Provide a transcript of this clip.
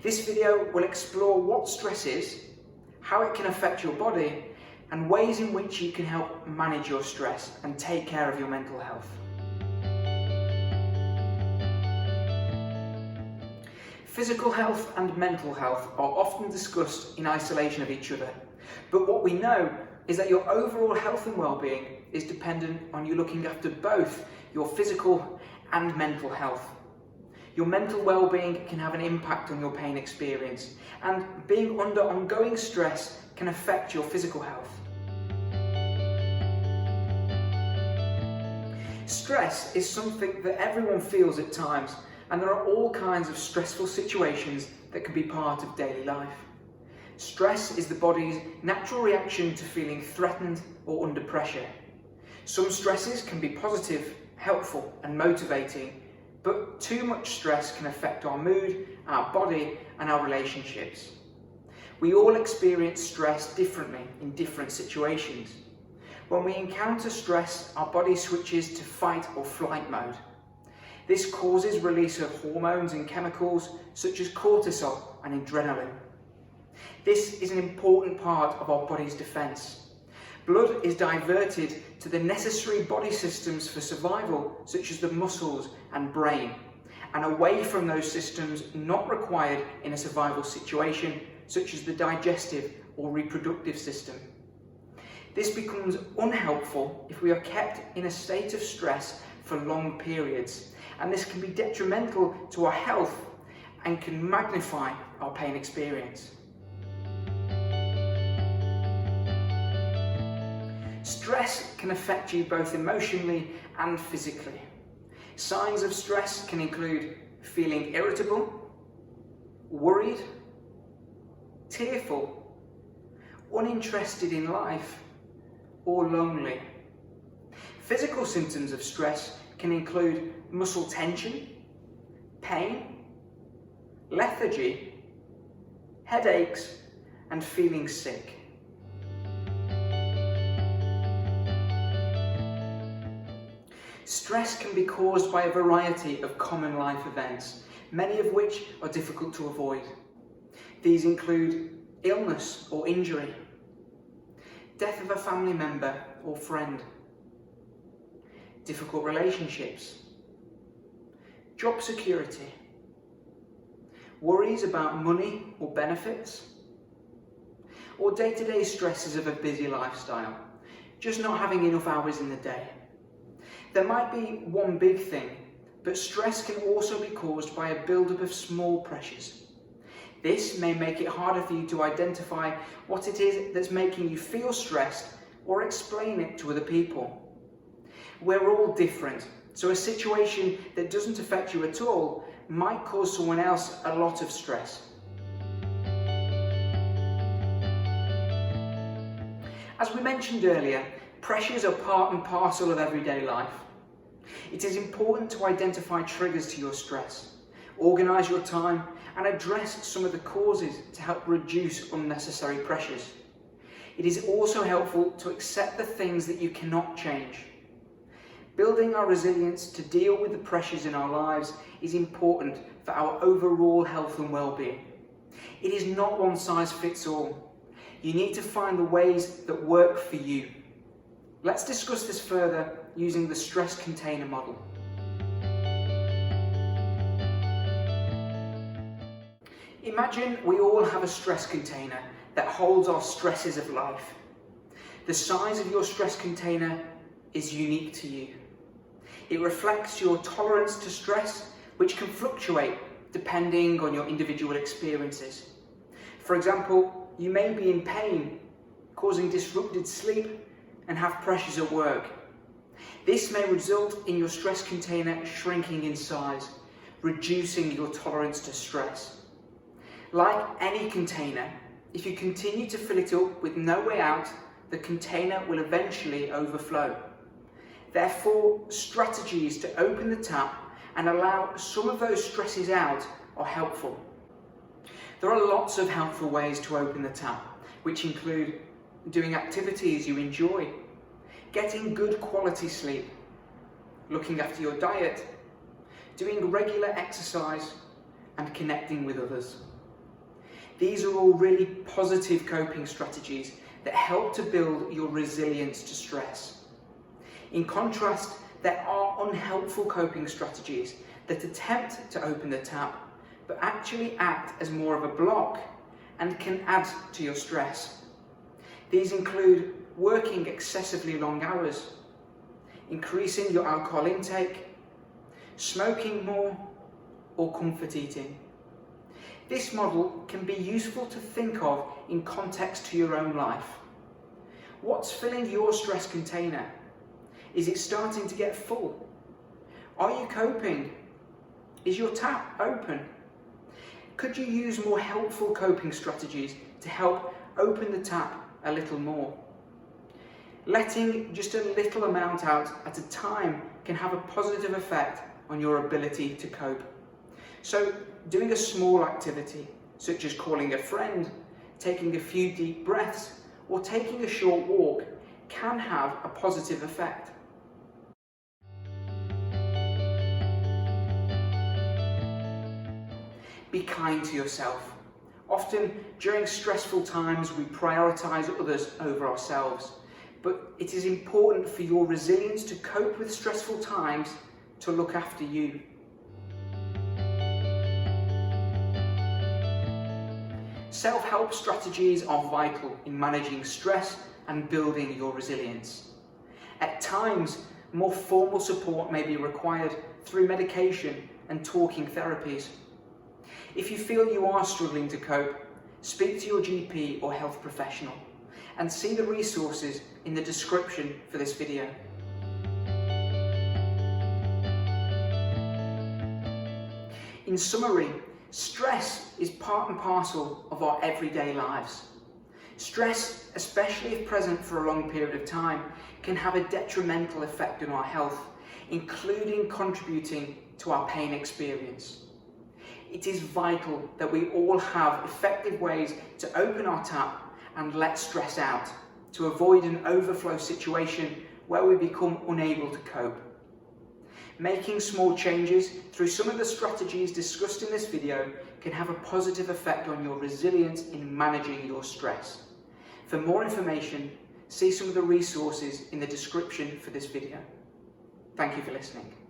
This video will explore what stress is, how it can affect your body, and ways in which you can help manage your stress and take care of your mental health. Physical health and mental health are often discussed in isolation of each other, but what we know is that your overall health and well-being is dependent on you looking after both your physical and mental health. Your mental well-being can have an impact on your pain experience, and being under ongoing stress can affect your physical health. Stress is something that everyone feels at times, and there are all kinds of stressful situations that can be part of daily life. Stress is the body's natural reaction to feeling threatened or under pressure. Some stresses can be positive, helpful and motivating, but too much stress can affect our mood, our body and our relationships. We all experience stress differently in different situations. When we encounter stress, our body switches to fight or flight mode. This causes release of hormones and chemicals such as cortisol and adrenaline. This is an important part of our body's defence. Blood is diverted to the necessary body systems for survival, such as the muscles and brain, and away from those systems not required in a survival situation, such as the digestive or reproductive system. This becomes unhelpful if we are kept in a state of stress for long periods, and this can be detrimental to our health and can magnify our pain experience. Stress can affect you both emotionally and physically. Signs of stress can include feeling irritable, worried, tearful, uninterested in life, or lonely. Physical symptoms of stress can include muscle tension, pain, lethargy, headaches, and feeling sick. Stress can be caused by a variety of common life events, many of which are difficult to avoid. These include illness or injury, death of a family member or friend, difficult relationships, job security, worries about money or benefits, or day-to-day stresses of a busy lifestyle, just not having enough hours in the day. There might be one big thing, but stress can also be caused by a build-up of small pressures. This may make it harder for you to identify what it is that's making you feel stressed or explain it to other people. We're all different, so a situation that doesn't affect you at all might cause someone else a lot of stress. As we mentioned earlier, pressures are part and parcel of everyday life. It is important to identify triggers to your stress, organise your time and address some of the causes to help reduce unnecessary pressures. It is also helpful to accept the things that you cannot change. Building our resilience to deal with the pressures in our lives is important for our overall health and well-being. It is not one size fits all. You need to find the ways that work for you. Let's discuss this further using the stress container model. Imagine we all have a stress container that holds our stresses of life. The size of your stress container is unique to you. It reflects your tolerance to stress, which can fluctuate depending on your individual experiences. For example, you may be in pain, causing disrupted sleep, and have pressures at work. This may result in your stress container shrinking in size, reducing your tolerance to stress. Like any container, if you continue to fill it up with no way out, the container will eventually overflow. Therefore, strategies to open the tap and allow some of those stresses out are helpful. There are lots of helpful ways to open the tap, which include doing activities you enjoy, getting good quality sleep, looking after your diet, doing regular exercise, and connecting with others. These are all really positive coping strategies that help to build your resilience to stress. In contrast, there are unhelpful coping strategies that attempt to open the tap, but actually act as more of a block and can add to your stress. These include working excessively long hours, increasing your alcohol intake, smoking more, or comfort eating. This model can be useful to think of in context to your own life. What's filling your stress container? Is it starting to get full? Are you coping? Is your tap open? Could you use more helpful coping strategies to help open the tap a little more? Letting just a little amount out at a time can have a positive effect on your ability to cope. So, doing a small activity, such as calling a friend, taking a few deep breaths, or taking a short walk, can have a positive effect. Be kind to yourself. Often, during stressful times, we prioritise others over ourselves. But it is important for your resilience to cope with stressful times to look after you. Self-help strategies are vital in managing stress and building your resilience. At times, more formal support may be required through medication and talking therapies. If you feel you are struggling to cope, speak to your GP or health professional and see the resources in the description for this video. In summary, stress is part and parcel of our everyday lives. Stress, especially if present for a long period of time, can have a detrimental effect on our health, including contributing to our pain experience. It is vital that we all have effective ways to open our tap and let stress out, to avoid an overflow situation where we become unable to cope. Making small changes through some of the strategies discussed in this video can have a positive effect on your resilience in managing your stress. For more information, see some of the resources in the description for this video. Thank you for listening.